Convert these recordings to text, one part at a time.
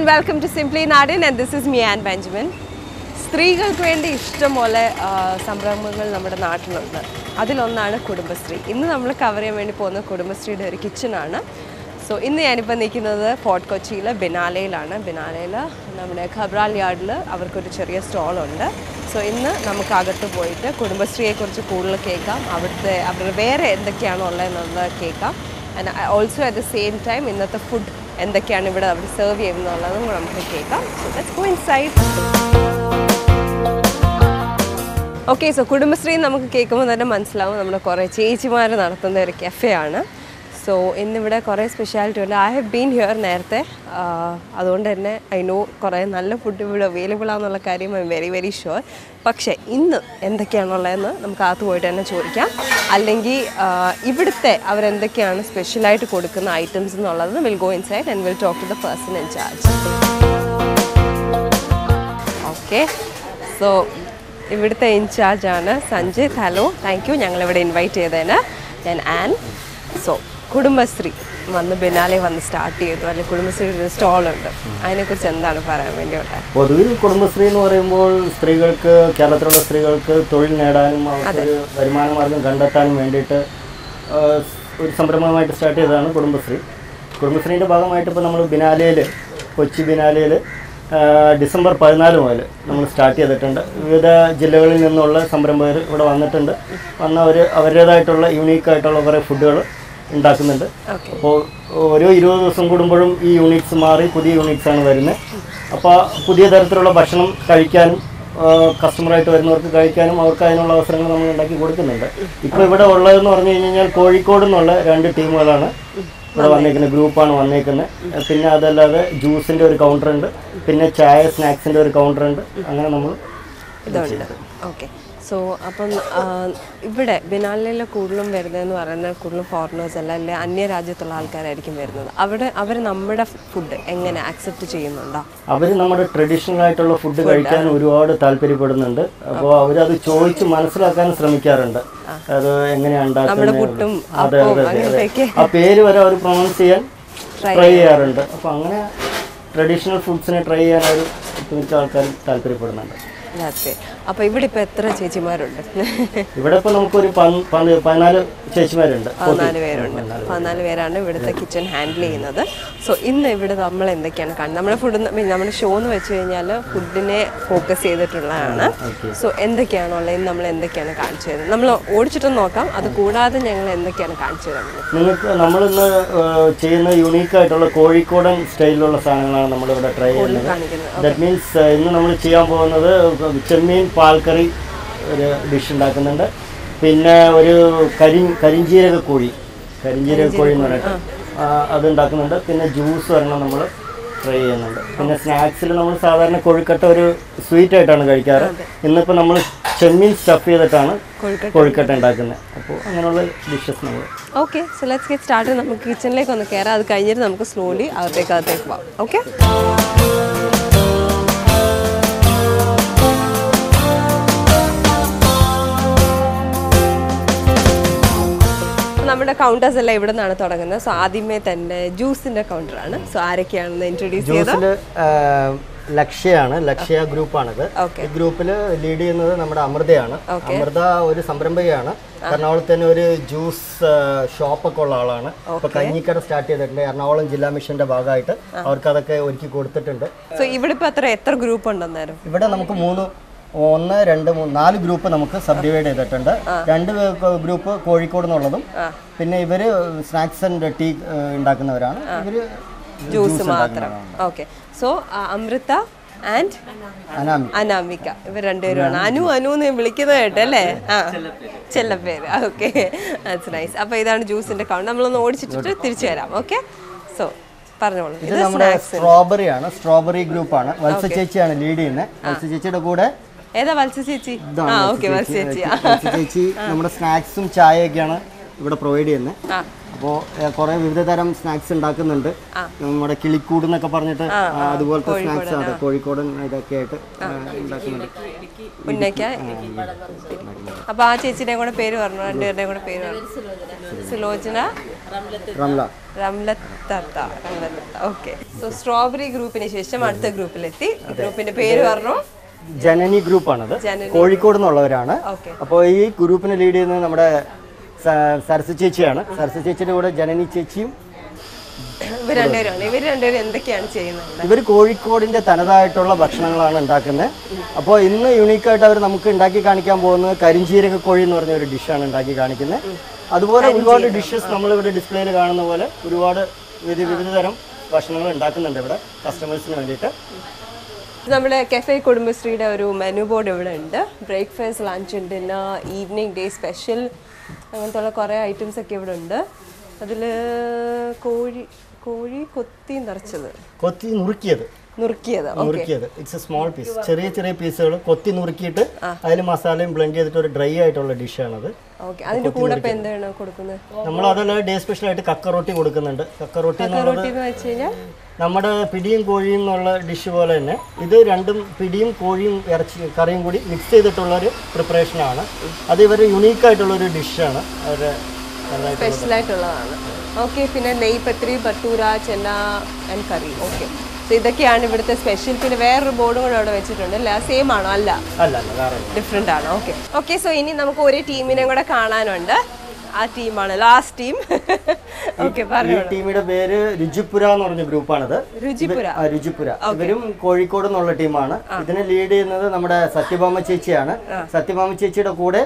and welcome to Simply Nadin, and this is me, Anne Benjamin. സ്ത്രീകൾക്ക് വേണ്ടി ഇഷ്ടംപോലെ സംരംഭങ്ങൾ നമ്മുടെ നാട്ടിലുണ്ട്. അതിലൊന്നാണ് കുടുംബശ്രീ. ഇന്ന് നമ്മൾ കവർ ചെയ്യാൻ വേണ്ടി പോകുന്ന കുടുംബശ്രീയുടെ ഒരു കിച്ചണാണ്. സോ ഇന്ന് ഞാനിപ്പോൾ നിൽക്കുന്നത് ഫോർട്ട് കൊച്ചിയിലെ ബിനാലയിലാണ്. ബിനാലയിൽ നമ്മുടെ ഖബ്രാൽ യാർഡിൽ അവർക്കൊരു ചെറിയ സ്റ്റോളുണ്ട്. സോ ഇന്ന് നമുക്ക് അകത്ത് പോയിട്ട് കുടുംബശ്രീയെക്കുറിച്ച് കൂടുതൽ കേൾക്കാം, അവരുടെ വേറെ എന്തൊക്കെയാണോ ഉള്ളതെന്നുള്ളത് കേൾക്കാം. And also at the same time ഇന്നത്തെ ഫുഡ് എന്തൊക്കെയാണ് ഇവിടെ അവർ സെർവ് ചെയ്യുന്നതുള്ളതും നമുക്ക് കേൾക്കാം. So let's go inside. Okay, so Kudumbashree നമുക്ക് കേൾക്കുമ്പോൾ തന്നെ മനസ്സിലാവും നമ്മുടെ കുറേ ചേച്ചിമാർ നടത്തുന്ന ഒരു കഫേയാണ്. സോ ഇന്നിവിടെ കുറേ സ്പെഷ്യാലിറ്റി ഉണ്ട്. ഐ ഹാവ് ബീൻ ഹിയർ നേരത്തെ, അതുകൊണ്ട് തന്നെ ഐ നോ കുറേ നല്ല ഫുഡ് ഇവിടെ അവൈലബിൾ ആണെന്നുള്ള കാര്യം I am very very sure. പക്ഷേ ഇന്ന് എന്തൊക്കെയാണുള്ളതെന്ന് നമുക്ക് അകത്ത് പോയിട്ട് തന്നെ ചോദിക്കാം. അല്ലെങ്കിൽ ഇവിടുത്തെ അവരെന്തൊക്കെയാണ് സ്പെഷ്യലായിട്ട് കൊടുക്കുന്ന ഐറ്റംസ് എന്നുള്ളത് will go inside and will talk to the person in charge. Okay, so ഇവിടുത്തെ ഇൻചാർജാണ് സഞ്ജിത്ത്. ഹലോ, താങ്ക് യു ഞങ്ങളിവിടെ ഇൻവൈറ്റ് ചെയ്തതിന്. ഞാൻ ആൻ. സോ കുടുംബശ്രീ വന്ന് ബിനാലെ വന്ന് സ്റ്റാർട്ട് ചെയ്തു, അല്ലെങ്കിൽ കുടുംബശ്രീയുടെ സ്റ്റോളുണ്ട്, അതിനെക്കുറിച്ച് എന്താണ് പറയാൻ വേണ്ടിയുള്ളത്? പൊതുവിൽ കുടുംബശ്രീ എന്ന് പറയുമ്പോൾ സ്ത്രീകൾക്ക്, കേരളത്തിലുള്ള സ്ത്രീകൾക്ക് തൊഴിൽ നേടാനും അവർക്ക് വരുമാന മാർഗം കണ്ടെത്താനും വേണ്ടിയിട്ട് ഒരു സംരംഭമായിട്ട് സ്റ്റാർട്ട് ചെയ്തതാണ് കുടുംബശ്രീ. കുടുംബശ്രീൻ്റെ ഭാഗമായിട്ട് ഇപ്പോൾ നമ്മൾ ബിനാലയിൽ, കൊച്ചി ബിനാലയിൽ ഡിസംബർ 14 മുതൽ നമ്മൾ സ്റ്റാർട്ട് ചെയ്തിട്ടുണ്ട്. വിവിധ ജില്ലകളിൽ നിന്നുള്ള സംരംഭകർ ഇവിടെ വന്നിട്ടുണ്ട്. വന്നവർ അവരുടേതായിട്ടുള്ള യൂണീക്കായിട്ടുള്ള കുറേ ഫുഡുകൾ ഉണ്ടാക്കുന്നുണ്ട്. അപ്പോൾ ഓരോ 20 ദിവസം കൂടുമ്പോഴും ഈ യൂണിറ്റ്സ് മാറി പുതിയ യൂണിറ്റ്സാണ് വരുന്നത്. അപ്പോൾ പുതിയ തരത്തിലുള്ള ഭക്ഷണം കഴിക്കാനും കസ്റ്റമറായിട്ട് വരുന്നവർക്ക് കഴിക്കാനും അവർക്ക് അതിനുള്ള അവസരങ്ങൾ നമ്മൾ ഉണ്ടാക്കി കൊടുക്കുന്നുണ്ട്. ഇപ്പോൾ ഇവിടെ ഉള്ളതെന്ന് പറഞ്ഞു കഴിഞ്ഞാൽ കോഴിക്കോട് നിന്നുള്ള 2 ടീമുകളാണ് ഇവിടെ വന്നേക്കുന്നത്, ഗ്രൂപ്പാണ് വന്നേക്കുന്നത്. പിന്നെ അതല്ലാതെ ജ്യൂസിൻ്റെ ഒരു കൗണ്ടറുണ്ട്, പിന്നെ ചായ സ്നാക്സിൻ്റെ ഒരു കൗണ്ടറുണ്ട്. അങ്ങനെ നമ്മൾ ഇതുണ്ട്. ഓക്കെ, സോ അപ്പം ഇവിടെ ബിനാലയിലെ കൂടുതലും വരുന്നതെന്ന് പറയുന്നത് കൂടുതലും ഫോറിനേഴ്സ് അല്ല, അല്ലെങ്കിൽ അന്യരാജ്യത്തുള്ള ആൾക്കാരായിരിക്കും വരുന്നത്. അവർ നമ്മുടെ ഫുഡ് എങ്ങനെ ആക്സെപ്റ്റ് ചെയ്യുന്നുണ്ടോ? അവർ നമ്മുടെ ട്രഡീഷണൽ ആയിട്ടുള്ള ഫുഡ് കഴിക്കാൻ ഒരുപാട് താല്പര്യപ്പെടുന്നുണ്ട്. അപ്പോൾ അവരത് ചോദിച്ച് മനസ്സിലാക്കാൻ ശ്രമിക്കാറുണ്ട്. അത് എങ്ങനെയാണ് ഉണ്ടാക്കുന്നത്, അതെ അതെ അതെ, ആ പേര് വരെ അവർ പ്രൊണൗൺസ് ചെയ്യാൻ ട്രൈ ചെയ്യാറുണ്ട്. അപ്പോൾ അങ്ങനെ ട്രഡീഷണൽ ഫുഡ്സിനെ ട്രൈ ചെയ്യാൻ അവർ മിക്ക ആൾക്കാരും താല്പര്യപ്പെടുന്നുണ്ട്. അപ്പോൾ ഇവിടെ ഇപ്പോൾ എത്ര ചേച്ചിമാരുണ്ട്? ഇവിടെ ഇപ്പോൾ നമുക്കൊരു 14 ചേച്ചിമാരുണ്ട്. 14 പേരാണ് ഇവിടുത്തെ കിച്ചൺ ഹാൻഡിൽ ചെയ്യുന്നത്. സോ ഇന്ന് ഇവിടെ നമ്മൾ എന്തൊക്കെയാണ് കാണുന്നത്? നമ്മുടെ ഫുഡ്, നമ്മുടെ ഷോ എന്ന് വെച്ച് കഴിഞ്ഞാൽ ഫുഡിനെ ഫോക്കസ് ചെയ്തിട്ടുള്ളതാണ്. സോ എന്തൊക്കെയാണുള്ളത് ഇന്ന് നമ്മൾ എന്തൊക്കെയാണ് കാണിച്ചു തരുന്നത്? നമ്മൾ ഓടിച്ചിട്ടും നോക്കാം, അത് കൂടാതെ ഞങ്ങൾ എന്തൊക്കെയാണ് കാണിച്ചു തരുന്നത്? നിങ്ങൾക്ക് നമ്മളിന്ന് ചെയ്യുന്ന യൂണീക്കായിട്ടുള്ള കോഴിക്കോടൻ സ്റ്റൈലിലുള്ള സാധനങ്ങളാണ് നമ്മളിവിടെ ട്രൈ ചെയ്യുന്നത്. ദാറ്റ് മീൻസ് ഇന്ന് നമ്മൾ ചെയ്യാൻ പോകുന്നത് ചെമ്മീൻ പാൽക്കറി ഒരു ഡിഷ് ഉണ്ടാക്കുന്നുണ്ട്. പിന്നെ ഒരു കരിഞ്ജീരക കോഴി എന്ന് പറഞ്ഞിട്ട് അത് ഉണ്ടാക്കുന്നുണ്ട്. പിന്നെ ജ്യൂസ് ഒരെണ്ണം നമ്മൾ ട്രൈ ചെയ്യുന്നുണ്ട്. പിന്നെ സ്നാക്സിൽ നമ്മൾ സാധാരണ കൊഴുക്കട്ട ഒരു സ്വീറ്റ് ആയിട്ടാണ് കഴിക്കാറ്. ഇന്നിപ്പോൾ നമ്മൾ ചെമ്മീൻ സ്റ്റഫ് ചെയ്തിട്ടാണ് കൊഴുക്കട്ട ഉണ്ടാക്കുന്നത്. അപ്പോൾ അങ്ങനെയുള്ള ഡിഷസ് നമ്മൾ. Okay, so let's get start. നമുക്ക് കിച്ചണിലേക്ക് ഒന്ന് കയറാം, അത് കഴിഞ്ഞിട്ട് നമുക്ക് സ്ലോലി അകത്തേക്ക് പോകാം. ഓക്കെ, നമ്മുടെ കൗണ്ടേഴ്സ് എല്ലാം ഇവിടെ നിന്നാണ് തുടങ്ങുന്നത്. സോ ആദ്യമേ തന്നെ ജ്യൂസിന്റെ കൗണ്ടറാണ്. സോ ആരൊക്കെയാണെന്ന് ഇൻട്രൊഡ്യൂസ് ചെയ്തത്? ലക്ഷ്യ ഗ്രൂപ്പാണിത്. ഈ ഗ്രൂപ്പിൽ ലീഡ് ചെയ്യുന്നത് നമ്മുടെ അമൃതയാണ്. അമൃത ഒരു സംരംഭകയാണ്. എറണാകുളത്ത് തന്നെ ഒരു ജ്യൂസ് ഷോപ്പൊക്കെ ഉള്ള ആളാണ്. ഇപ്പൊ കഞ്ഞിക്കട സ്റ്റാർട്ട് ചെയ്തിട്ടുണ്ട്. എറണാകുളം ജില്ലാ മിഷന്റെ ഭാഗമായിട്ട് അവർക്ക് അതൊക്കെ ഒരുക്കി കൊടുത്തിട്ടുണ്ട്. സോ ഇവിടെ ഇപ്പൊ എത്ര ഗ്രൂപ്പ് ഉണ്ടെന്നായിരുന്നു? ഇവിടെ നമുക്ക് 1, 2, 3, 4 ഗ്രൂപ്പ് നമുക്ക് സബ്ഡിവൈഡ് ചെയ്തിട്ടുണ്ട്. 2 ഗ്രൂപ്പ് കോഴിക്കോട് നിന്നുള്ളതും, പിന്നെ ഇവര് സ്നാക്സ് ആൻഡ് ടീ ഉണ്ടാക്കുന്നവരാണ്. ഇവര് ജ്യൂസ് മാത്രം. Okay, so Amrutha and Anamika ഇവർ 2 പേരുമാണ്. അനു എന്ന് വിളിക്കുന്നത് കേട്ടല്ലേ? ചെല്ലപ്പേര്. Okay, that's nice. അപ്പോൾ ഇതാണ് ജ്യൂസിന്റെ കൗണ്ട്. നമ്മളൊന്ന് ഓടിച്ചിട്ട് തിരിച്ചു വരാം. ഓക്കെ, സോ പറഞ്ഞോളൂ. ഇത് നമ്മുടെ സ്ട്രോബെറിയാണ്. സ്ട്രോബെറി ഗ്രൂപ്പാണ്. വത്സ ചേച്ചിയാണ് ലീഡ് ചെയ്യുന്നത്. വത്സ ചേച്ചിയുടെ കൂടെ ഏതാ വത്സ ചേച്ചി? ചേച്ചി നമ്മുടെ സ്നാക്സും ചായയൊക്കെയാണ് ഇവിടെ പ്രൊവൈഡ് ചെയ്യുന്നത്. അപ്പോൾ കുറേ വിവിധ തരം സ്നാക്സ് ഉണ്ടാക്കുന്നുണ്ട്. നമ്മുടെ കിളിക്കൂട് എന്നൊക്കെ പറഞ്ഞിട്ട് അതുപോലത്തെ സ്നാക്സ് ആണ് കോഴിക്കോടൻ ഇതൊക്കെ ആയിട്ട് ഉണ്ടാക്കുന്നുണ്ട്. അപ്പോൾ ആ ചേച്ചിയുടെ കൂടെ പേര് പറഞ്ഞു, 2 പേരുടെയും കൂടെ പേര് പറഞ്ഞു. സുലോചന റംലത്ത. ഓക്കെ. സോ സ്ട്രോബെറി ഗ്രൂപ്പിന് ശേഷം അടുത്ത ഗ്രൂപ്പിലെത്തി. ഗ്രൂപ്പിന്റെ പേര് പറഞ്ഞു ജനനി ഗ്രൂപ്പാണത്. കോഴിക്കോട് നിന്നുള്ളവരാണ്. അപ്പോൾ ഈ ഗ്രൂപ്പിനെ ലീഡ് ചെയ്യുന്നത് നമ്മുടെ സരസ്വതി ചേച്ചിയാണ്. സരസ്വതി ചേച്ചിയുടെ കൂടെ ജനനി ചേച്ചിയും. ഇവർ രണ്ടുപേരും എന്തൊക്കെയാണ് ചെയ്യുന്നത്? ഇവർ കോഴിക്കോടിന്റെ തനതായിട്ടുള്ള ഭക്ഷണങ്ങളാണ് ഉണ്ടാക്കുന്നത്. അപ്പോൾ ഇന്ന് യൂണീക്കായിട്ട് അവർ നമുക്ക് ഉണ്ടാക്കി കാണിക്കാൻ പോകുന്നത് കരിഞ്ചീരക കോഴി എന്ന് പറഞ്ഞ ഒരു ഡിഷാണ് ഉണ്ടാക്കി കാണിക്കുന്നത്. അതുപോലെ ഒരുപാട് ഡിഷസ് നമ്മളിവിടെ ഡിസ്പ്ലേയിൽ കാണുന്ന പോലെ ഒരുപാട് വിവിധ തരം ഭക്ഷണങ്ങൾ ഉണ്ടാക്കുന്നുണ്ട് ഇവിടെ കസ്റ്റമേഴ്സിന് വേണ്ടിയിട്ട്. നമ്മുടെ കഫേ കുടുംബശ്രീയുടെ ഒരു മെനു ബോർഡ് ഇവിടെ ഉണ്ട്. Breakfast, lunch, dinner, evening, day special, അങ്ങനത്തെ ഉള്ള കുറേ ഐറ്റംസ് ഒക്കെ ഇവിടെ ഉണ്ട്. അതിൽ കോഴി കൊത്തി നിറച്ചത്, കൊത്തി നുറുക്കിയത് ഇറ്റ്സ് എ സ്മോൾ പീസ്, ചെറിയ ചെറിയ പീസുകൾ കൊത്തി നുറുക്കിയിട്ട് അതിൽ മസാലയും ബ്ലെൻഡ് ചെയ്തിട്ട് ഒരു ഡ്രൈ ആയിട്ടുള്ള ഡിഷാണത്. അതിന്റെ കൂടെ എന്താണ് കൊടുക്കുന്നത്? നമ്മൾ അതിൽ ഡേ സ്പെഷ്യൽ ആയിട്ട് കക്കറൊട്ടി കൊടുക്കുന്നുണ്ട്. കക്കറൊട്ടി നമ്മുടെ പിടിയും കോഴിയും എന്നുള്ള ഡിഷ് പോലെ തന്നെ ഇത് രണ്ടും പിടിയും കോഴിയും ഇറച്ചി കറിയും കൂടി മിക്സ് ചെയ്തിട്ടുള്ള ഒരു പ്രിപ്പറേഷനാണ്. അത് ഇവര് യുണീക്കായിട്ടുള്ള ഒരു ഡിഷാണ്, അവരുടെ സ്പെഷ്യൽ ആയിട്ടുള്ളതാണ്. ഓക്കെ. പിന്നെ നെയ്പത്രി, ബട്ടൂര, ചെന്ന ആൻഡ് കറി. ഓക്കെ. സോ ഇതൊക്കെയാണ് ഇവിടുത്തെ സ്പെഷ്യൽ. പിന്നെ വേറൊരു ബോർഡും കൂടെ അവിടെ വെച്ചിട്ടുണ്ട്. അല്ല, സെയിം ആണോ? അല്ല, ഡിഫറെൻ്റ് ആണ്. ഓക്കെ. സോ ഇനി നമുക്ക് ഒരു ടീമിനെ കൂടെ കാണാനുണ്ട്. ആ ടീമാണ് ലാസ്റ്റ് ടീം. ഓക്കെ, പറഞ്ഞു. ടീമിന്റെ പേര് രുചിപുര എന്ന് പറഞ്ഞ ഗ്രൂപ്പാണത്. രുചിപുര. ഇവരും കോഴിക്കോട് എന്നുള്ള ടീമാണ്. ഇതിനെ ലീഡ് ചെയ്യുന്നത് നമ്മുടെ സത്യഭാമ ചേച്ചിയാണ്. സത്യഭാമ ചേച്ചിയുടെ കൂടെ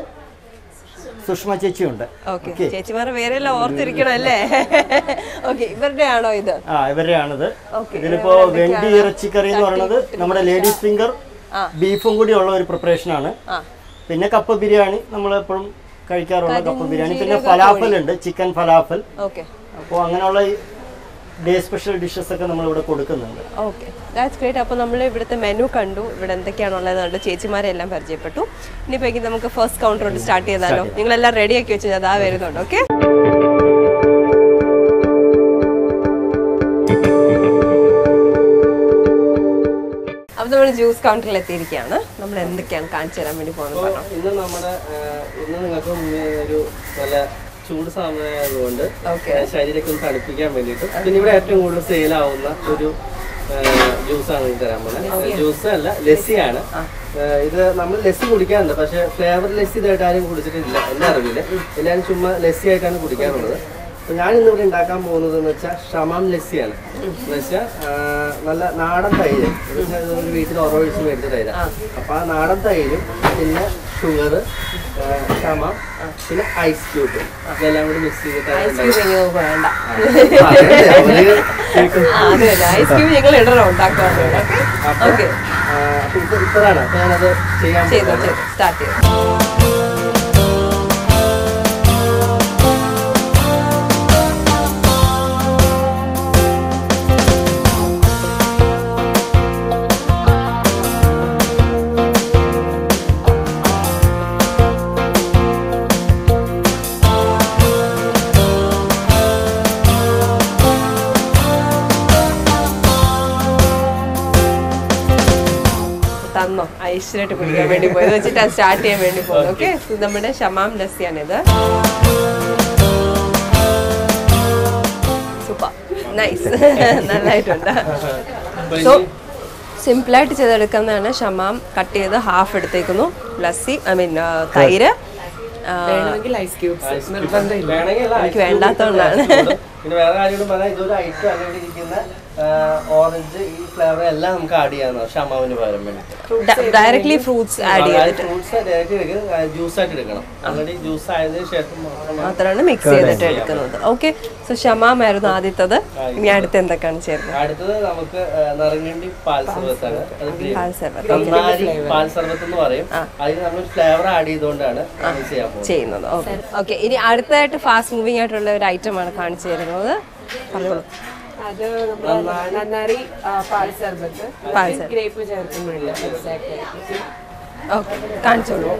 സുഷ്മ ചേച്ചിയുണ്ട്. ചേച്ചിമാർ വേറെല്ലാം ഓർത്തിരിക്കണം അല്ലേ? ഓക്കെ. ഇവരുടെ ആണോ ഇത്? ഇവരുടെയാണിത്. ഇതിലിപ്പോ വെണ്ടി ഇറച്ചിക്കറി എന്ന് പറയുന്നത് നമ്മുടെ ലേഡീസ് ഫിംഗർ ബീഫും കൂടി ഉള്ള ഒരു പ്രിപ്പറേഷൻ ആണ്. പിന്നെ കപ്പ ബിരിയാണി നമ്മൾ എപ്പോഴും കഴിക്കാറുള്ള കപ്പ ബിരിയാണി. പിന്നെ ഫലാഫൽ ഉണ്ട്, ചിക്കൻ ഫലാഫൽ. അപ്പോൾ അങ്ങനെയുള്ള ഡേ സ്പെഷ്യൽ ഡിഷസ് ഒക്കെ നമ്മൾ ഇവിടെ കൊടുക്കുന്നുണ്ട്. Okay, that's great. അപ്പോൾ നമ്മൾ ഇവിടുത്തെ മെനു കണ്ടു, ഇവിടെ എന്തൊക്കെയാണുള്ളത്, ചേച്ചിമാരെ എല്ലാം പരിചയപ്പെട്ടു. ഇനിയിപ്പോൾ നമുക്ക് ഫസ്റ്റ് കൗണ്ടറോട് സ്റ്റാർട്ട് ചെയ്താലോ? നിങ്ങളെല്ലാം റെഡിയാക്കി വെച്ച് അതാ വരുന്നുണ്ട്. ഓക്കെ. അപ്പോൾ നമ്മൾ ജ്യൂസ് കൗണ്ടറിൽ എത്തിയിരിക്കുകയാണ്. നമ്മൾ എന്തൊക്കെയാണ് കാണിച്ചു തരാൻ വേണ്ടി പോകുന്നത്? ഇന്ന് നിങ്ങൾക്ക് ഒരു നല്ല ചൂട് സമയമായതുകൊണ്ട് ശരീരമൊക്കെ ഒന്ന് തണുപ്പിക്കാൻ വേണ്ടിയിട്ട് പിന്നെ ഇവിടെ ഏറ്റവും കൂടുതൽ സെയിലാവുന്ന ഒരു ജ്യൂസാണ് ഇത് തരാൻ പോകുന്നത്. ജ്യൂസ് അല്ല, ലസ്സിയാണ്. ഇത് നമ്മൾ ലസ്സി കുടിക്കാറുണ്ട്, പക്ഷേ ഫ്ലേവർ ലസ്സി ഇതായിട്ട് ആരും കുടിച്ചിട്ടില്ല എൻ്റെ അറിവില്ല. എല്ലാവരും ചുമ്മാ ലസ്സി ആയിട്ടാണ് കുടിക്കാറുള്ളത്. അപ്പോൾ ഞാൻ ഇന്നിവിടെ ഉണ്ടാക്കാൻ പോകുന്നത് എന്ന് വെച്ചാൽ ഷമാം ലസ്സിയാണ്. എന്ന് വെച്ചാൽ നല്ല നാടൻ തൈര്, ഒരു വീട്ടിൽ ഒറൊഴിച്ച് മേടിച്ച തൈര്. അപ്പോൾ ആ നാടൻ തൈരും പിന്നെ ഷുഗർ, ഷമാം, പിന്നെ ഐസ് ക്യൂബ് ഇതെല്ലാം കൂടി മിക്സ് ചെയ്തിട്ടാണ്. ഇപ്പോഴാണ് അപ്പോൾ ഞാനത് ചെയ്യാൻ സ്റ്റാർട്ട് ചെയ്യാം. തന്നോ ഐശ്വര്യമായിട്ട് കുടിക്കാൻ വേണ്ടി പോയത് വെച്ചിട്ട് അത് സ്റ്റാർട്ട് ചെയ്യാൻ വേണ്ടി പോകുന്നു. ഓക്കെ. നമ്മുടെ ഷമാം ലസ്സിയാണിത്. സൂപ്പർ, നൈസ്, നല്ലതായിട്ടുണ്ട്. സോ സിമ്പിളായിട്ട് ചെയ്തെടുക്കുന്നതാണ്. ഷമാം കട്ട് ചെയ്ത് ഹാഫ് എടുത്തേക്കുന്നു, ലസ്സി തൈര്, എനിക്ക് വേണ്ടാത്തതുകൊണ്ടാണ്. പിന്നെ വേറെ കാര്യം പറഞ്ഞാൽ ഇതൊരു ഐറ്റം അല്ലെങ്കിൽ ഇരിക്കുന്ന ഓറഞ്ച് ഈ ഫ്ലേവർ എല്ലാം നമുക്ക് ആഡ് ചെയ്യാവുന്നതാണ് ഷമാമിന് പകരം വേണ്ടി. ഡയറക്ട്ലി ഫ്രൂട്ട്സ് ആഡ് ചെയ്തിട്ട് ഫ്രൂട്ട്സ് ഡയറക്റ്റ് ജ്യൂസ് ആയിട്ട് എടുക്കണം. ഓൾറെഡി ജ്യൂസ് ആയതിനു ശേഷം മാത്രമാണ് മിക്സ് ചെയ്തിട്ട് എടുക്കുന്നത്. ഓക്കെ. സോ ഷമാം ആയിരുന്നു ആദ്യത്തത്. ഇനി അടുത്ത് എന്തൊക്കെയാണ് ചേർന്നത്? അടുത്തത് നമുക്ക് നിറങ്ങണ്ടി പാൽ സർബത്താണ്. നന്നാരി പാൽ സർബത്ത് എന്ന് പറയും. അതിന് നമ്മൾ ഫ്ലേവർ ആഡ് ചെയ്തുകൊണ്ടാണ് ചെയ്യുന്നത്. ഓക്കെ. ഇനി അടുത്തതായിട്ട് ഫാസ്റ്റ് മൂവിംഗ് ആയിട്ടുള്ള ഒരു ഐറ്റമാണ് കാണിച്ചു തരുന്നത്. പറഞ്ഞോളൂ. അത് നന്നാരി പാൽ സർബത്ത്, ഗ്രേപ്പ് ചേർക്കുന്നില്ല. ഓക്കെ, കാണിച്ചോളൂ.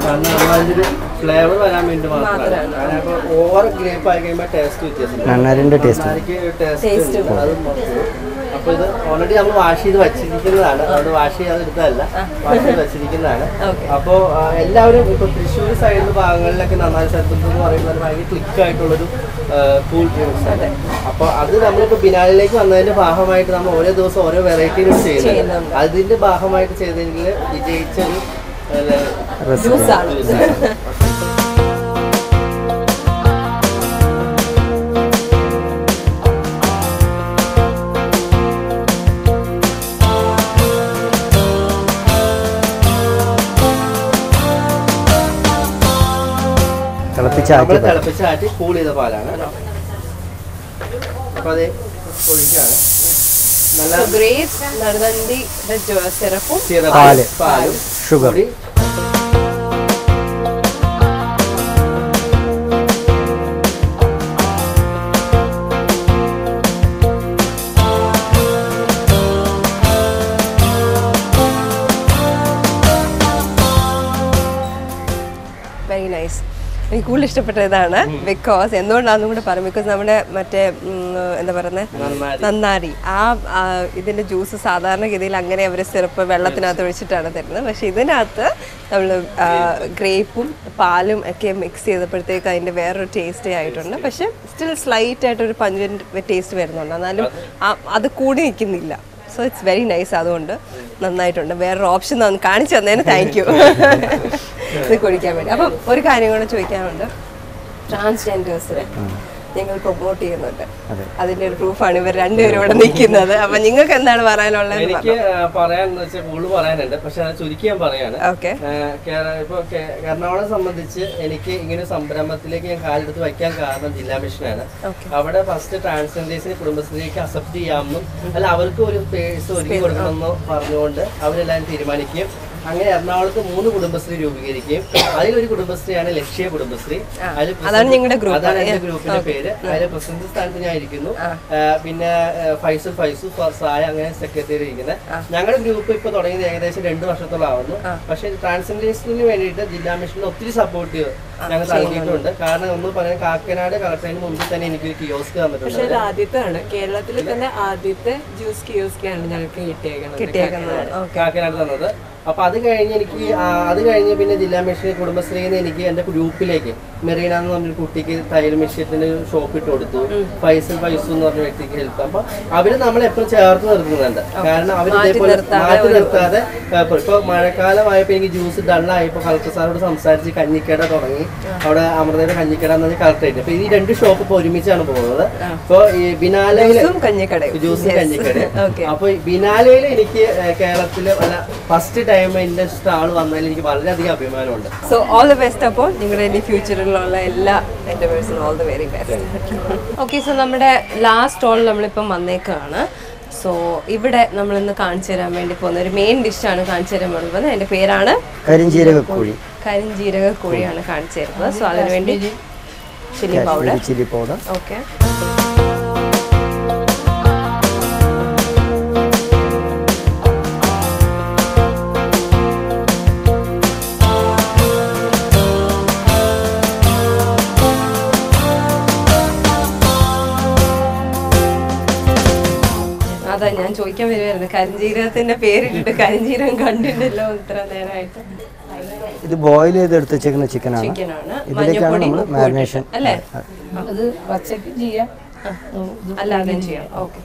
കാരണം നമ്മളതിൻ്റെ ഫ്ലേവർ വരാൻ വേണ്ടി മാത്രമാണ്. കാരണം ഓവർ ഗ്രേപ്പ് ആയി കഴിയുമ്പോൾ ടേസ്റ്റ് വ്യത്യാസം, നന്നാരിൻ്റെ ടേസ്റ്റ് ടേസ്റ്റ് അത് മൊത്തം. അപ്പോൾ ഇത് ഓൾറെഡി നമ്മൾ വാഷ് ചെയ്ത് വെച്ചിരിക്കുന്നതാണ്, അതുകൊണ്ട് വാഷ് ചെയ്യാതെ എടുത്തതല്ല, വാഷ് ചെയ്ത് വെച്ചിരിക്കുന്നതാണ്. അപ്പോൾ എല്ലാവരും ഇപ്പോൾ തൃശ്ശൂർ സൈഡ് ഭാഗങ്ങളിലൊക്കെ നന്നായി സ്ഥലത്തുനിന്ന് പറയുന്നത് ഭയങ്കര ക്ലിക്കായിട്ടുള്ളൊരു കൂൾ ഡ്രിങ്ക്സ് ആണ്. അപ്പോൾ അത് നമ്മളിപ്പോൾ ബിനാലിലേക്ക് വന്നതിൻ്റെ ഭാഗമായിട്ട് നമ്മൾ ഓരോ ദിവസം ഓരോ വെറൈറ്റിയിലും ചെയ്യുന്നുണ്ട്. അതിൻ്റെ ഭാഗമായിട്ട് ചെയ്തതിൽ വിജയിച്ചൊരു ജ്യൂസാണ്. തിളപ്പിച്ചാറ്റി കൂൾ ചെയ്ത പാലാണ്. അപ്പോൾ അത് ഒഴിക്കുകയാണ്. നല്ല ഗ്രേപ്പ് നറുതണ്ടി സിറപ്പും പാലും ഷുഗർ. Very nice. എനിക്ക് കൂടുതൽ ഇഷ്ടപ്പെട്ട ഇതാണ്. ബിക്കോസ് എന്തുകൊണ്ടാണെന്നും കൂടെ പറയും. ബിക്കോസ് നമ്മുടെ മറ്റേ എന്താ പറയുന്നത്, നന്നാരി, ആ ഇതിൻ്റെ ജ്യൂസ് സാധാരണഗതിയിൽ അങ്ങനെ അവർ സിറപ്പ് വെള്ളത്തിനകത്ത് ഒഴിച്ചിട്ടാണ് തരുന്നത്. പക്ഷേ ഇതിനകത്ത് നമ്മൾ ഗ്രേപ്പും പാലും ഒക്കെ മിക്സ് ചെയ്തപ്പോഴത്തേക്ക് അതിൻ്റെ വേറൊരു ടേസ്റ്റ് ആയിട്ടുണ്ട്. പക്ഷേ സ്റ്റിൽ സ്ലൈറ്റ് ആയിട്ടൊരു പഞ്ചന്റ് ടേസ്റ്റ് വരുന്നുണ്ട്. എന്നാലും അത് കൂടി നിൽക്കുന്നില്ല. So it's very nice. അതുകൊണ്ട് നന്നായിട്ടുണ്ട്. വേറൊരു ഓപ്ഷൻ കാണിച്ചു തന്നതിന് താങ്ക് യു ഇത് കുടിക്കാൻ വേണ്ടി. അപ്പം ഒരു കാര്യം കൂടെ ചോദിക്കാനുണ്ട്. ട്രാൻസ്ജെൻഡേഴ്സിനെ ഞങ്ങൾ പ്രൊമോട്ട് ചെയ്യുന്നുണ്ട്. അതിന്റെ ഒരു പ്രൂഫാണ് ഇവർ രണ്ടുപേരും ഇവിടെ നിൽക്കുന്നത്. അപ്പൊ നിങ്ങൾക്ക് എന്താണ് പറയാനുള്ളത്? എനിക്ക് പറയാന്ന് വെച്ചാൽ കൂടുതൽ പറയാനുണ്ട്, പക്ഷെ അത് ചുരുക്കി ഞാൻ പറയാണ്. ഇപ്പൊ എറണാകുളം സംബന്ധിച്ച് എനിക്ക് ഇങ്ങനെ സംരംഭത്തിലേക്ക് ഞാൻ കാലെടുത്ത് വയ്ക്കാൻ കാരണം ജില്ലാ മിഷനാണ്. അവിടെ ഫസ്റ്റ് ട്രാൻസ്ജെൻഡേഴ്സിന് കുടുംബശ്രീക്ക് അക്സെപ്റ്റ് ചെയ്യാമെന്നും അല്ല അവർക്ക് ഒരു പേഴ്സ് ഒരുക്കി കൊടുക്കണമെന്നോ പറഞ്ഞുകൊണ്ട് അവരെല്ലാം തീരുമാനിക്കുകയും അങ്ങനെ എറണാകുളത്ത് 3 കുടുംബശ്രീ രൂപീകരിക്കുകയും അതിലൊരു കുടുംബശ്രീയാണ് ലക്ഷ്യ കുടുംബശ്രീ. അതാണ് എന്റെ ഗ്രൂപ്പിന്റെ പേര്. അതിൽ പ്രസിഡന്റ് സ്ഥാനത്ത് ഞാൻ ഇരിക്കുന്നു. പിന്നെ ഫൈസു സായ അങ്ങനെ സെക്രട്ടറി ഇരിക്കുന്നത്. ഞങ്ങളുടെ ഗ്രൂപ്പ് ഇപ്പൊ തുടങ്ങിയത് ഏകദേശം 2 വർഷത്തോളം ആവുന്നു. പക്ഷെ ട്രാൻസ്ജെൻഡേഴ്സിന് വേണ്ടിയിട്ട് ജില്ലാ മിഷനിൽ ഒത്തിരി സപ്പോർട്ട് ഞങ്ങൾ നൽകിയിട്ടുണ്ട്. കാരണം ഒന്ന് പറയാൻ കാക്കനാട് കളക്ടറിന് മുമ്പിൽ തന്നെ എനിക്കൊരു കിയോസ്ക് തന്നിട്ടുണ്ട്. ആദ്യത്തെയാണ് കേരളത്തിൽ തന്നെ ആദ്യത്തെ ജ്യൂസ് കിയോസ്കാണ് ഞങ്ങൾക്ക് കിട്ടിയേക്കുന്നത് കാക്കനാട് തന്നത്. അപ്പൊ അത് കഴിഞ്ഞ് പിന്നെ ജില്ലാ മിഷൻ കുടുംബശ്രീന്ന് എനിക്ക് എന്റെ ഗ്രൂപ്പിലേക്ക് മെറീന എന്ന് പറഞ്ഞൊരു കുട്ടിക്ക് തയ്യൽ മിഷ്യത്തിന്റെ ഷോപ്പ് ഇട്ട് കൊടുത്തു. ഫൈസു എന്ന് പറഞ്ഞ വ്യക്തിക്ക് ഹെൽപ്പ്. അപ്പൊ അവര് നമ്മളെപ്പോഴും ചേർത്ത് നിർത്തുന്നുണ്ട്. കാരണം അവർ ഇതേപോലെ മാറ്റി നിർത്താതെ ഇപ്പൊ മഴക്കാലമായപ്പോ എനിക്ക് ജ്യൂസ് ഡള്ളായപ്പോ കളക്ടർ സാറോട് സംസാരിച്ച് കഞ്ഞിക്കട തുടങ്ങി. അവിടെ അമൃതയുടെ കഞ്ഞിക്കട എന്ന് പറഞ്ഞ കളക്ടറേറ്റ്. അപ്പൊ ഈ 2 ഷോപ്പ് ഇപ്പൊ ഒരുമിച്ചാണ് പോകുന്നത്. ഇപ്പൊ ഈ ബിനാലയില് ജ്യൂസും കഞ്ഞിക്കട. അപ്പൊ ബിനാലയിൽ എനിക്ക് കേരളത്തില് ഫസ്റ്റ് ടൈം എന്റെ സ്റ്റാൾ വന്നതിൽ എനിക്ക് വളരെയധികം അഭിമാനമുണ്ട്. So all the best. അപ്പോൾ നിങ്ങളുടെ ഫ്യൂച്ചറിലുള്ള എല്ലാ എൻഡേവേഴ്സിനും all the very best. Okay, so നമ്മുടെ ലാസ്റ്റ് സ്റ്റോൾ നമ്മളിപ്പം വന്നേക്കാണ്. സോ ഇവിടെ നമ്മളിന്ന് കാണിച്ചു തരാൻ വേണ്ടി പോകുന്ന ഒരു മെയിൻ ഡിഷാണ് കാണിച്ചു തരാൻ പോകുന്നത്. അതിന്റെ പേരാണ് കരിഞ്ജീരകക്കോഴി. കരിഞ്ജീരകക്കോഴിയാണ് കാണിച്ചു തരുന്നത്. സോ അതിനുവേണ്ടി ചില്ലി പൗഡർ. ഓക്കെ, അതാ ഞാൻ ചോദിക്കാൻ വരുമായിരുന്നു. കരിഞ്ജീരകത്തിന്റെ പേരിട്ടിട്ട് കരിഞ്ജീരകം കണ്ടിട്ടല്ലോ ഇത്ര നേരമായിട്ട്. ഇത് ബോയിൽ ചെയ്തെടുത്ത് വെച്ചേക്കുന്ന ചിക്കനാണ്. ഇതിലേക്കാണ് നമ്മൾ മാരിനേഷൻ അല്ലേ? അത് പച്ചക്ക് ചെയ്യാം, അല്ലാതെ ചെയ്യാം. ഓക്കെ,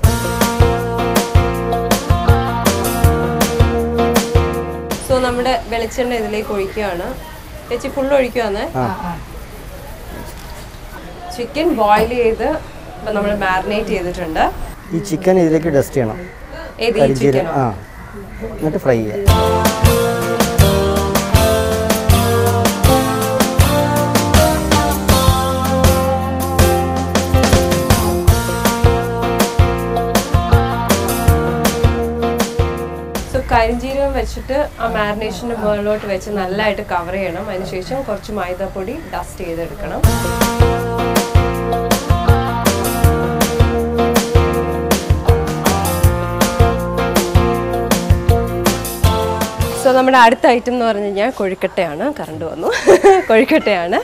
സോ നമ്മുടെ വെളിച്ചെണ്ണ ഇതിലേക്ക് ഒഴിക്കുകയാണ്. ചേച്ചി ഫുള്ള് ഒഴിക്കുവാന്ന്. ചിക്കൻ ബോയിൽ ചെയ്ത് ഇപ്പം നമ്മൾ മാരിനേറ്റ് ചെയ്തിട്ടുണ്ട്. ഈ ചിക്കൻ ഇതിലേക്ക് ഡസ്റ്റ് ചെയ്യണം. എന്നിട്ട് ഫ്രൈ ചെയ്യാം. സോ കരിഞ്ജീരകം വെച്ചിട്ട് ആ മാരിനേഷൻ്റെ മുകളിലോട്ട് വെച്ച് നല്ലതായിട്ട് കവർ ചെയ്യണം. അതിനുശേഷം കുറച്ച് മൈദാപ്പൊടി ഡസ്റ്റ് ചെയ്തെടുക്കണം. സോ നമ്മുടെ അടുത്ത ഐറ്റം എന്ന് പറഞ്ഞു കഴിഞ്ഞാൽ കൊഴുക്കട്ടയാണ്. കറണ്ട് വന്നു. കൊഴുക്കട്ടയാണ്.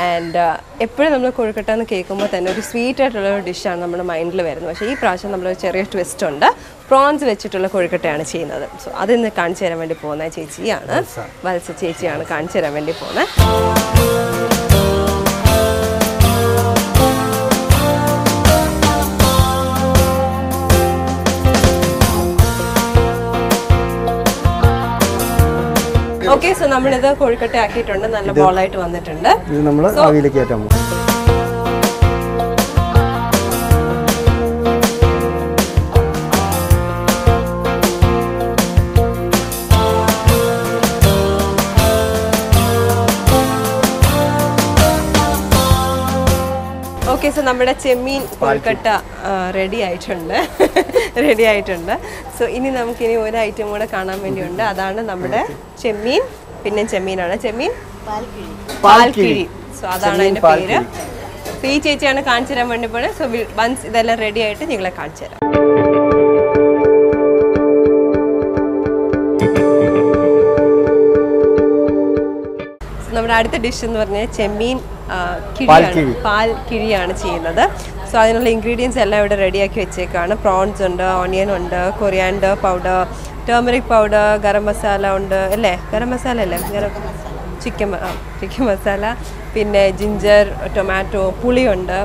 ആൻഡ് എപ്പോഴും നമ്മൾ കൊഴുക്കട്ട എന്ന് കേൾക്കുമ്പോൾ തന്നെ ഒരു സ്വീറ്റ് ആയിട്ടുള്ള ഒരു ഡിഷാണ് നമ്മുടെ മൈൻഡിൽ വരുന്നത്. പക്ഷേ ഈ പ്രാവശ്യം നമ്മളൊരു ചെറിയ ട്വിസ്റ്റ് ഉണ്ട്. പ്രോൺസ് വെച്ചിട്ടുള്ള കൊഴുക്കട്ടയാണ് ചെയ്യുന്നത്. സോ അതിന്ന് കാണിച്ചു തരാൻ വേണ്ടി പോകുന്ന ചേച്ചിയാണ്, വത്സ ചേച്ചിയാണ് കാണിച്ചു തരാൻ വേണ്ടി പോകുന്നത്. ഓക്കെ, സോ നമ്മളിത് കൊഴുക്കട്ട ആക്കിയിട്ടുണ്ട്. നല്ല ബോളായിട്ട് വന്നിട്ടുണ്ട്. ഇത് നമ്മൾ ആവിയിലേക്ക് കയറ്റാൻ പോകും. ഓക്കെ, സോ നമ്മുടെ ചെമ്മീൻ കൊഴുക്കട്ട റെഡി ആയിട്ടുണ്ട്. സോ ഇനി നമുക്കിനി ഒരു ഐറ്റം കൂടെ കാണാൻ വേണ്ടിയുണ്ട്. അതാണ് നമ്മുടെ ചെമ്മീൻ. പിന്നെ ചെമ്മീനാണ് ചെമ്മീൻ പാൽക്കിഴി. സോ അതാണ് അതിൻ്റെ പേര്. സോ ഈ ചേച്ചിയാണ് കാണിച്ചു തരാൻ വേണ്ടി പോണത്. സോ വൺസ് ഇതെല്ലാം റെഡി ആയിട്ട് നിങ്ങളെ കാണിച്ചു തരാം. നമ്മുടെ അടുത്ത ഡിഷ് എന്ന് പറഞ്ഞാൽ ചെമ്മീൻ പാൽ കിഴിയാണ് ചെയ്യുന്നത്. സോ അതിനുള്ള ഇൻഗ്രീഡിയൻസ് എല്ലാം ഇവിടെ റെഡിയാക്കി വെച്ചേക്കാണ്. പ്രോൺസ് ഉണ്ട്, ഓണിയൻ ഉണ്ട്, coriander powder, turmeric powder, garam masala ഉണ്ട് അല്ലേ? ഗരം മസാല അല്ലേ? ചിക്കൻ മസാല, പിന്നെ ജിഞ്ചർ, ടൊമാറ്റോ, പുളിയുണ്ട്,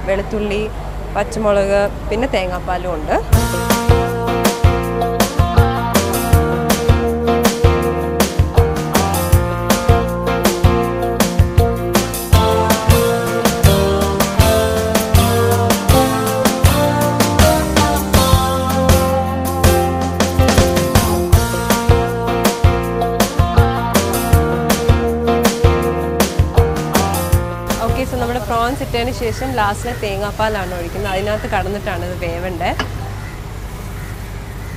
വെളുത്തുള്ളി, പച്ചമുളക്, പിന്നെ തേങ്ങാപ്പാലും ഉണ്ട്. നമ്മുടെ പ്രോൺസ് ഇട്ടതിന് ശേഷം ലാസ്റ്റിലെ തേങ്ങാപ്പാലാണ് ഒഴിക്കുന്നത്. അതിനകത്ത് കടന്നിട്ടാണ് ഇത് വേവേണ്ടത്.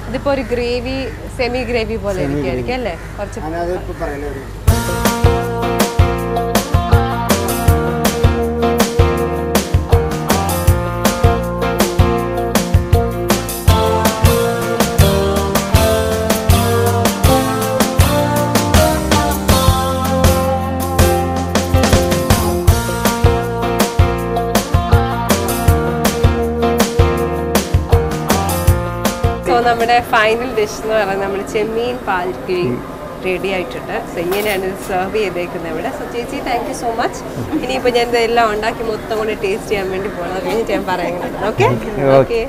ഇതിപ്പോൾ ഒരു ഗ്രേവി, സെമി ഗ്രേവി പോലെ ഇരിക്കുകയായിരിക്കും അല്ലേ? കുറച്ച് നമ്മുടെ ഫൈനൽ ഡിഷ് എന്ന് പറയുന്നത് നമ്മൾ ചെമ്മീൻ പാൽക്കിഴി റെഡി ആയിട്ടുണ്ട്. സോ ഇങ്ങനെയാണ് ഇത് സെർവ് ചെയ്തേക്കുന്നത് ഇവിടെ. സോ ചേച്ചി താങ്ക് യു സോ മച്ച്. ഇനിയിപ്പോൾ ഞാൻ ഇതെല്ലാം ഉണ്ടാക്കി മൊത്തം കൂടി ടേസ്റ്റ് ചെയ്യാൻ വേണ്ടി പോകണം. അത് കഴിഞ്ഞിട്ട് ഞാൻ പറയുന്നത്. ഓക്കെ.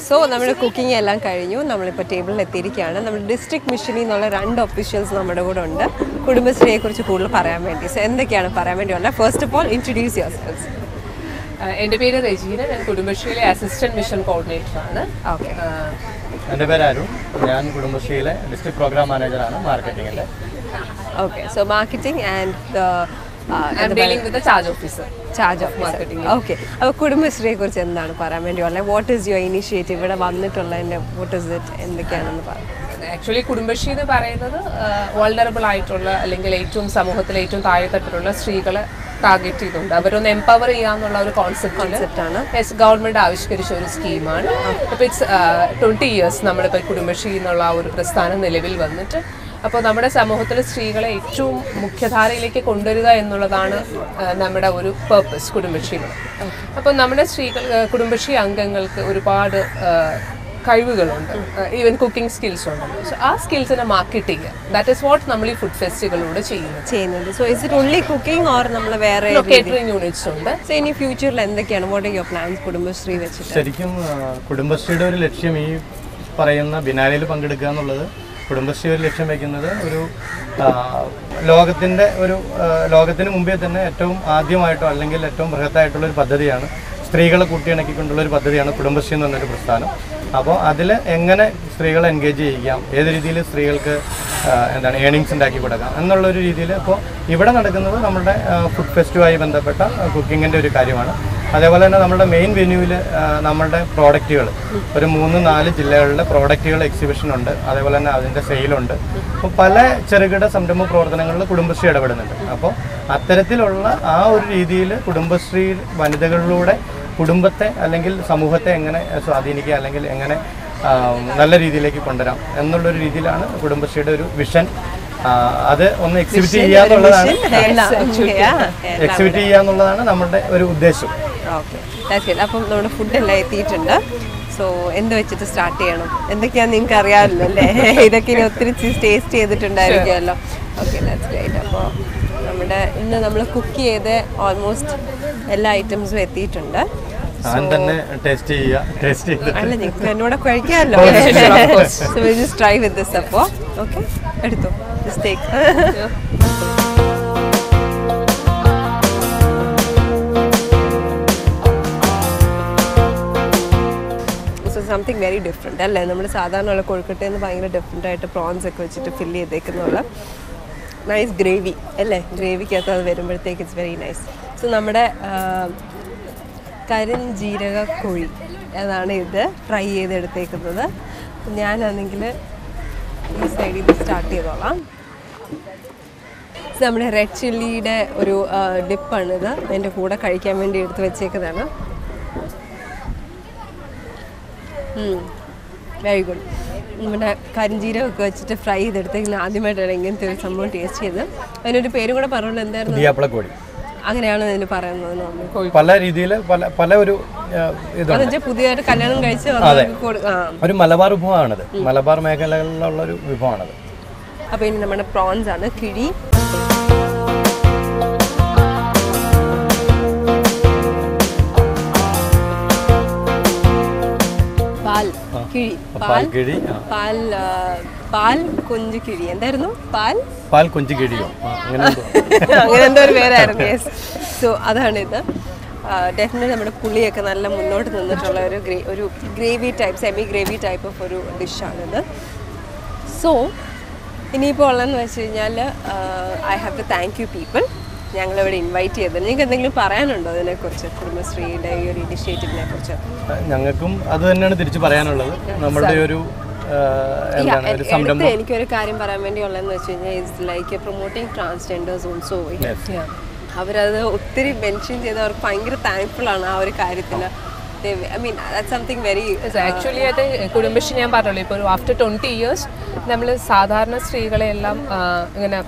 സോ നമ്മുടെ കുക്കിംഗ് എല്ലാം കഴിഞ്ഞു. നമ്മളിപ്പോൾ ടേബിളിൽ എത്തിയിരിക്കുകയാണ്. നമ്മുടെ ഡിസ്ട്രിക്ട് മിഷനിൽ നിന്നുള്ള 2 ഒഫീഷ്യൽസ് നമ്മുടെ കൂടെ ഉണ്ട് കുടുംബശ്രീയെ കുറിച്ച് കൂടുതൽ പറയാൻ വേണ്ടി. സോ എന്തൊക്കെയാണ് പറയാൻ വേണ്ടിയുള്ളത്? First of all introduce yourselves. എൻ്റെ പേര് റെജീന. ഞാൻ കുടുംബശ്രീയിലെ അസിസ്റ്റന്റ് മിഷൻ കോർഡിനേറ്ററാണ്. ഓക്കെ. എൻ്റെ പേര് അരുൺ. ഞാൻ കുടുംബശ്രീയിലെ ഡിസ്ട്രിക്ട് പ്രോഗ്രാം മാനേജറാണ് മാർക്കറ്റിംഗിൻ്റെ. Okay. So marketing and charge officer. Marketing. Okay. അപ്പോൾ കുടുംബശ്രീയെ കുറിച്ച് എന്താണ് പറയാൻ വേണ്ടിയുള്ളത്? What is your initiative? ഇവിടെ വന്നിട്ടുള്ളതിൻ്റെ വാട്ട് ഈസ് ഇറ്റ്, എന്തൊക്കെയാണെന്ന് പറയാം. ആക്ച്വലി കുടുംബശ്രീ എന്ന് പറയുന്നത് വൾണറബിൾ ആയിട്ടുള്ള അല്ലെങ്കിൽ ഏറ്റവും സമൂഹത്തിലെ ഏറ്റവും താഴെത്തട്ടിലുള്ള സ്ത്രീകളെ ടാർഗറ്റ് ചെയ്തുകൊണ്ട് അവരൊന്ന് എംപവർ ചെയ്യാന്നുള്ള ഒരു കോൺസെപ്റ്റാണ് ഗവൺമെന്റ് ആവിഷ്കരിച്ച ഒരു സ്കീമാണ്. അപ്പോൾ ഇറ്റ്സ് 20 years നമ്മളിപ്പോൾ കുടുംബശ്രീ എന്നുള്ള ആ ഒരു പ്രസ്ഥാനം നിലവിൽ വന്നിട്ട്. അപ്പോൾ നമ്മുടെ സമൂഹത്തിലെ സ്ത്രീകളെ ഏറ്റവും മുഖ്യധാരയിലേക്ക് കൊണ്ടുവരിക എന്നുള്ളതാണ് നമ്മുടെ ഒരു പേർപ്പസ് കുടുംബശ്രീയുടെ. അപ്പോൾ നമ്മുടെ കുടുംബശ്രീ അംഗങ്ങൾക്ക് ഒരുപാട് കഴിവുകളുണ്ട്. ഈവൻ കുക്കിംഗ് സ്കിൽസ് ഉണ്ടല്ലോ. സോ ആ സ്കിൽസിനെ മാർക്കറ്റിംഗ്, ദാറ്റ് ഈസ് വാട്ട് നമ്മൾ ഈ ഫുഡ് ഫെസ്റ്റിവലിലൂടെ ചെയ്യുന്നത്. So is it only cooking or നമ്മൾ വേറെ കേറ്ററിംഗ് യൂണിറ്റ്സ് ഉണ്ട്? സോ ഇനി ഫ്യൂച്ചറിൽ എന്തൊക്കെയാണ്, what are your plans Kudumbashree വെച്ചിട്ട്? ശരിക്കും കുടുംബശ്രീയുടെ ഒരു ലക്ഷ്യം ഈ പറയുന്ന ബിനാലയിൽ പങ്കെടുക്കുക എന്നുള്ളത്, കുടുംബശ്രീ ഒരു ലക്ഷ്യം വയ്ക്കുന്നത് ഒരു ലോകത്തിന് മുമ്പേ തന്നെ ഏറ്റവും ആദ്യമായിട്ടോ അല്ലെങ്കിൽ ഏറ്റവും ബൃഹത്തായിട്ടുള്ളൊരു പദ്ധതിയാണ്, സ്ത്രീകളെ കൂട്ടിയിണക്കിക്കൊണ്ടുള്ള ഒരു പദ്ധതിയാണ് കുടുംബശ്രീ എന്ന് പറഞ്ഞൊരു പ്രസ്ഥാനം. അപ്പോൾ അതിൽ എങ്ങനെ സ്ത്രീകളെ എൻഗേജ് ചെയ്യിക്കാം, ഏത് രീതിയിൽ സ്ത്രീകൾക്ക് ഏണിങ്സ് ഉണ്ടാക്കി കൊടുക്കാം എന്നുള്ളൊരു രീതിയിൽ ഇപ്പോൾ ഇവിടെ നടക്കുന്നത് നമ്മുടെ ഫുഡ് ഫെസ്റ്റുമായി ബന്ധപ്പെട്ട കുക്കിങ്ങിൻ്റെ ഒരു കാര്യമാണ്. അതേപോലെ തന്നെ നമ്മുടെ മെയിൻ വെന്യൂവിൽ നമ്മളുടെ പ്രോഡക്റ്റുകൾ ഒരു 3-4 ജില്ലകളിലെ പ്രോഡക്റ്റുകൾ എക്സിബിഷനുണ്ട്. അതേപോലെ തന്നെ അതിൻ്റെ സെയിലുണ്ട്. അപ്പോൾ പല ചെറുകിട സംരംഭ പ്രവർത്തനങ്ങളിൽ കുടുംബശ്രീ ഇടപെടുന്നുണ്ട്. അപ്പോൾ അത്തരത്തിലുള്ള ആ ഒരു രീതിയിൽ കുടുംബശ്രീ വനിതകളിലൂടെ കുടുംബത്തെ അല്ലെങ്കിൽ സമൂഹത്തെ എങ്ങനെ സ്വാധീനിക്കുക അല്ലെങ്കിൽ എങ്ങനെ നല്ല രീതിയിലേക്ക് കൊണ്ടുവരാം എന്നുള്ളൊരു രീതിയിലാണ് കുടുംബശ്രീയുടെ ഒരു വിഷൻ. അത് ഒന്ന് എക്സിബിറ്റ് ചെയ്യാന്നുള്ളതാണ് നമ്മുടെ ഒരു ഉദ്ദേശം. ഓക്കെ, അപ്പം നമ്മുടെ ഫുഡെല്ലാം എത്തിയിട്ടുണ്ട്. സോ എന്ത് വെച്ചിട്ട് സ്റ്റാർട്ട് ചെയ്യണം? എന്തൊക്കെയാണെന്ന് നിങ്ങൾക്ക് അറിയാമല്ലോ അല്ലേ? ഇതൊക്കെ ഇനി ഒത്തിരി ടേസ്റ്റ് ചെയ്തിട്ടുണ്ടായിരിക്കുമല്ലോ. Okay, that's great. അപ്പോൾ ഇന്ന് നമ്മൾ കുക്ക് ചെയ്ത് ഓൾമോസ്റ്റ് എല്ലാ ഐറ്റംസും എത്തിയിട്ടുണ്ട്. അല്ല, നിങ്ങൾക്ക് എന്നോട് കഴിക്കാമല്ലോ. So will just try with this. അപ്പോൾ ഓക്കെ, എടുത്തോ മിസ്റ്റേക്ക്. സംതിങ് വെരി ഡിഫറെൻറ്റ് അല്ലേ? നമ്മൾ സാധാരണയുള്ള കൊഴുക്കട്ടയിൽ നിന്ന് ഭയങ്കര ഡിഫറെൻ്റ് ആയിട്ട് പ്രോൺസ് ഒക്കെ വെച്ചിട്ട് ഫില്ല് ചെയ്തേക്കുന്നുള്ള നൈസ് ഗ്രേവി അല്ലേ? ഗ്രേവിക്കകത്ത് അത് വരുമ്പോഴത്തേക്ക് ഇറ്റ്സ് വെരി നൈസ്. സോ നമ്മുടെ കരിഞ്ജീരക കോഴി അതാണ് ഇത് ഫ്രൈ ചെയ്തെടുത്തേക്കുന്നത്. ഞാനാണെങ്കിൽ ഈ സൈഡിൽ നിന്ന് സ്റ്റാർട്ട് ചെയ്തോളാം. നമ്മുടെ റെഡ് ചില്ലിയുടെ ഒരു ഡിപ്പാണിത്. എൻ്റെ കൂടെ കഴിക്കാൻ വേണ്ടി എടുത്ത് വെച്ചേക്കുന്നതാണ്. Very good. നമ്മുടെ കരിഞ്ജീരകമൊക്കെ വെച്ചിട്ട് ഫ്രൈ ചെയ്തെടുത്തേക്കുന്ന ആദ്യമായിട്ടാണ് ഇങ്ങനത്തെ ഒരു സംഭവം ടേസ്റ്റ് ചെയ്ത്. അതിനൊരു പേരും കൂടെ പറഞ്ഞോളൂ, എന്തായിരുന്നു? അങ്ങനെയാണ് അതിന് പറയുന്നത്. പല രീതിയിൽ പല ഒരു പുതിയതായിട്ട് കല്യാണം കഴിച്ച് ഒരു മലബാർ വിഭവമാണത്. മലബാർ മേഖലകളിലുള്ള ഒരു വിഭവമാണത്. അപ്പോൾ ഇനി നമ്മുടെ പ്രോൺസ് ആണ്. കിഴി, പാൽ കൊഞ്ച് കിഴി. എന്തായിരുന്നു? പാൽ കൊഞ്ച് കിഴിയോ അങ്ങനെ എന്തോ ഒരു പേരായിരുന്നു. യെസ്. സോ അതാണിത്. ഡെഫിനറ്റ്ലി നമ്മുടെ പുളിയൊക്കെ നല്ല മുന്നോട്ട് നിന്നിട്ടുള്ള ഒരു gravy type, semi gravy type of ഒരു ഡിഷാണിത്. സോ ഇനിയിപ്പോൾ ഉള്ളതെന്ന് വെച്ച് കഴിഞ്ഞാൽ I have to thank you people ഞങ്ങളിവിടെ ഇൻവൈറ്റ് ചെയ്തത്. നിങ്ങൾക്ക് എന്തെങ്കിലും പറയാനുണ്ടോ അതിനെക്കുറിച്ച്, കുടുംബശ്രീയുടെ ഈ ഒരു ഇനിഷ്യേറ്റീവിനെ കുറിച്ച്? ഞങ്ങൾക്കും അത് തന്നെയാണ് തിരിച്ചു പറയാനുള്ളത്. നമ്മുടെ ഒരു എനിക്കൊരു കാര്യം പറയാൻ വേണ്ടിയുള്ളതെന്ന് വെച്ച് കഴിഞ്ഞാൽ it's like promoting transgenders also. അവരത് ഒത്തിരി മെൻഷൻ ചെയ്ത് അവർക്ക് ഭയങ്കര താങ്ക്ഫുൾ ആണ് ആ ഒരു കാര്യത്തിൽ. I mean, that's something very... Actually, അത് കുടുംബശ്രീ ഞാൻ പറഞ്ഞല്ലോ, ഇപ്പോൾ ഒരു ആഫ്റ്റർ 20 years നമ്മൾ സാധാരണ സ്ത്രീകളെ എല്ലാം ഇങ്ങനെ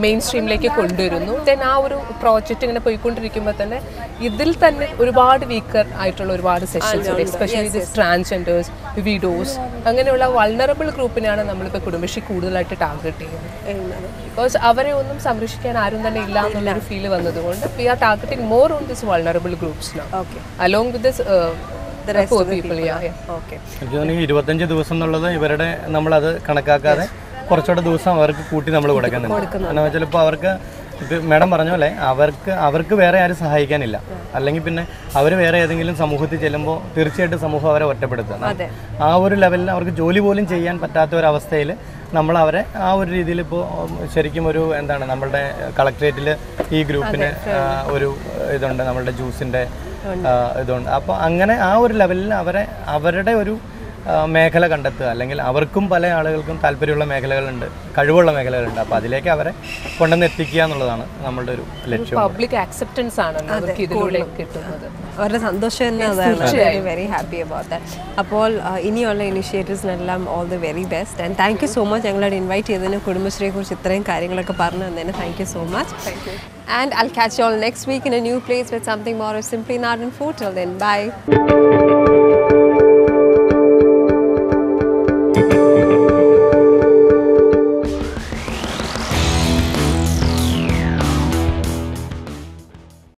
മെയിൻ സ്ട്രീമിലേക്ക് കൊണ്ടുവരുന്നു. ദെൻ ആ ഒരു പ്രോജക്റ്റ് ഇങ്ങനെ പോയിക്കൊണ്ടിരിക്കുമ്പോൾ തന്നെ ഇതിൽ തന്നെ ഒരുപാട് വീക്കർ ആയിട്ടുള്ള ഒരുപാട് സെഷൻസ് ഉണ്ട്. എസ്പെഷ്യലി ദിസ് ട്രാൻസ്ജെൻഡേഴ്സ്, വിഡോസ്, അങ്ങനെയുള്ള വൾണറബിൾ ഗ്രൂപ്പിനാണ് നമ്മളിപ്പോൾ കുടുംബശ്രീ കൂടുതലായിട്ട് ടാർഗറ്റ് ചെയ്യുന്നത്. ബിക്കോസ് അവരെ ഒന്നും സംരക്ഷിക്കാൻ ആരും തന്നെ ഇല്ല എന്നുള്ളൊരു ഫീൽ വന്നതുകൊണ്ട് we are targeting more on this vulnerable groups now along with this എനിക്ക് 25 ദിവസം എന്നുള്ളത് ഇവരുടെ നമ്മളത് കണക്കാക്കാതെ കുറച്ചുകൂടെ ദിവസം അവർക്ക് കൂട്ടി നമ്മൾ കൊടുക്കുന്നുണ്ട്. കാരണം വെച്ചാൽ ഇപ്പോൾ അവർക്ക് മാഡം പറഞ്ഞ പോലെ അവർക്ക് വേറെ ആരും സഹായിക്കാനില്ല. അല്ലെങ്കിൽ പിന്നെ അവർ വേറെ ഏതെങ്കിലും സമൂഹത്തിൽ ചെല്ലുമ്പോൾ തീർച്ചയായിട്ടും സമൂഹം അവരെ ഒറ്റപ്പെടുത്തുക. ആ ഒരു ലെവലിൽ അവർക്ക് ജോലി പോലും ചെയ്യാൻ പറ്റാത്ത ഒരവസ്ഥയിൽ നമ്മൾ അവരെ ആ ഒരു രീതിയിൽ ഇപ്പോൾ ശരിക്കും ഒരു എന്താണ് നമ്മളുടെ കളക്ട്രേറ്റിൽ ഈ ഗ്രൂപ്പിന് ഒരു ഇതുണ്ട്, നമ്മളുടെ ജ്യൂസിൻ്റെ ഇതുണ്ട്. അപ്പോൾ അങ്ങനെ ആ ഒരു ലെവലിൽ അവരുടെ ഒരു മേഖല കണ്ടെത്തുക, അല്ലെങ്കിൽ അവർക്കും പല ആളുകൾക്കും താല്പര്യമുള്ള മേഖലകളുണ്ട്, കഴിവുള്ള മേഖലകളുണ്ട്. അപ്പോൾ അതിലേക്ക് അവരെ കൊണ്ടുവന്ന് എത്തിക്കുക എന്നുള്ളതാണ് നമ്മളുടെ ഒരു ലക്ഷ്യം. പബ്ലിക് ആക്സെപ്റ്റൻസ് ആണ് ഇതിലൂടെ കിട്ടുന്നത്. അവരുടെ സന്തോഷം തന്നെ അതാണ്. Very happy about that. അപ്പോൾ ഇനിയുള്ള ഇനിഷ്യേറ്റീവ്സിനെല്ലാം all the very best and thank you so much. ഞങ്ങളോട് ഇൻവൈറ്റ് ചെയ്തതിന്, കുടുംബശ്രീയെ കുറിച്ച് ഇത്രയും കാര്യങ്ങളൊക്കെ പറഞ്ഞു തന്നതിന് thank you so much. And I'll catch you all next week in a new place with something more of Simply Nardan food. Till then, bye.